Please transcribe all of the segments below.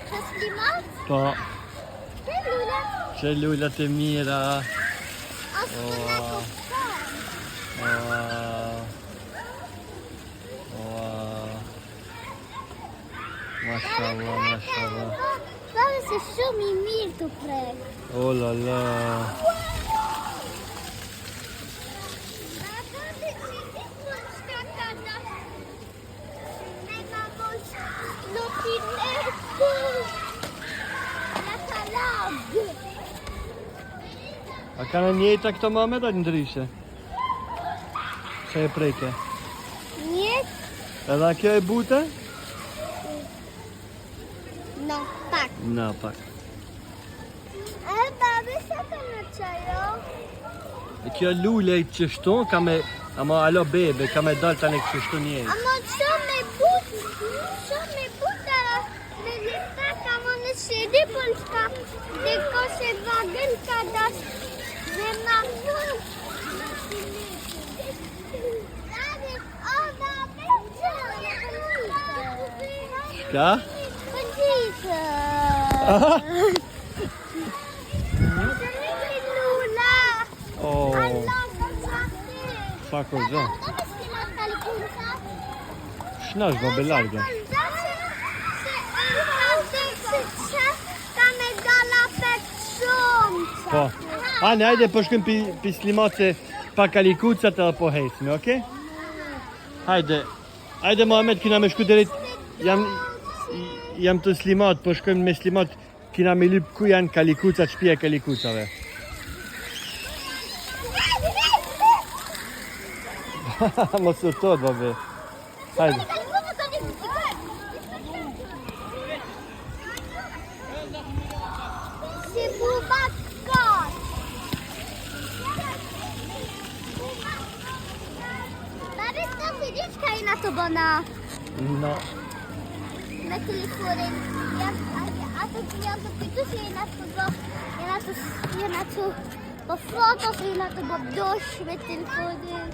Të slimat? Po. Të lullat? Që lullat e mira. Ashtë të në kuptan. Mashallah, mashallah. Pare se shumë I mirë të prek. Oh la la. A kanë njëta këto Mohamed a ndryshe? Se e preke? Njët? Edhe kjo e bute? No, pak. No, pak. Babi, sa ka në qajo? E kjo lule I qështu, ka me... Ama alo bebe, ka me dalë tani kështu njëjtë. Ama shumë me buta, me lita ka më në shedi për shka, dhe ko se vagën ka dash, dhe ma mërë. Shka? Pëndisë. Lula. Oh, Allah, ka qati. sa kozo. Do me shkilat kalikunca? Shnash babe larga. Ka me dalla pet shumë. Po. Hajde, hajde po shkojmë pi slimace pa kalikucat edhe po hecmi, okay? Hajde. Hajde Mohamed, kina me shku deri jam të slimat, po shkojmë me slimat, kina me lyp ku janë kalikucat, shtëpia e kalikucave. Mos u tot babe. Hajde. Si bubat kot. Babi, të vidish ka I na të bëna No. me telefonin. Ato që janë të pitu që jena të bë, jena të bë fotos, jena të bë dosh me telefonin.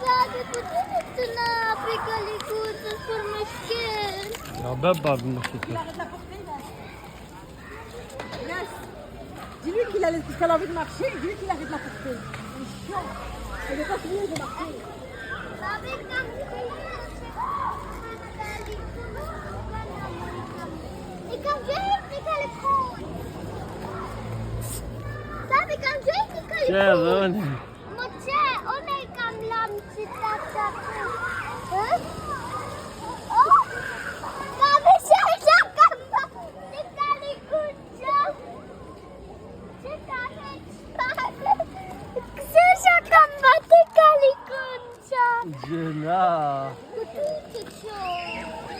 Babi, po të në të na pri kalikucës për më shkel. Ja baba më shkëtë. Dis-lui qu'il a envie de marcher, dis-lui qu'il arrête de la porter. Il est chiant. Il veut pas finir de marcher. Babi, kam I kam gjejt një kalikuc. Babi, kam gjejt një kalikuc. Që dhoni. Mo që, unë I kam lamë që ta qatë. Babi, që kam lamë një kalikuca. Që ta heqpare. Që kam lamë një kalikuca. Gjena.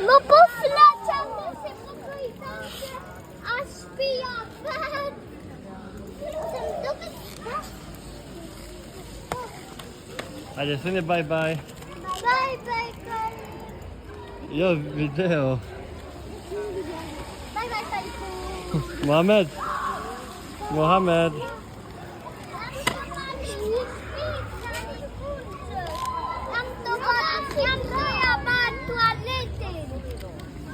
Më po fleqa më se më kujtose a shpia vet. Se më duke Hajde, thëni bye bye. Bye bye Kali. Jo, video. Bye bye Kaliku. Mohamed.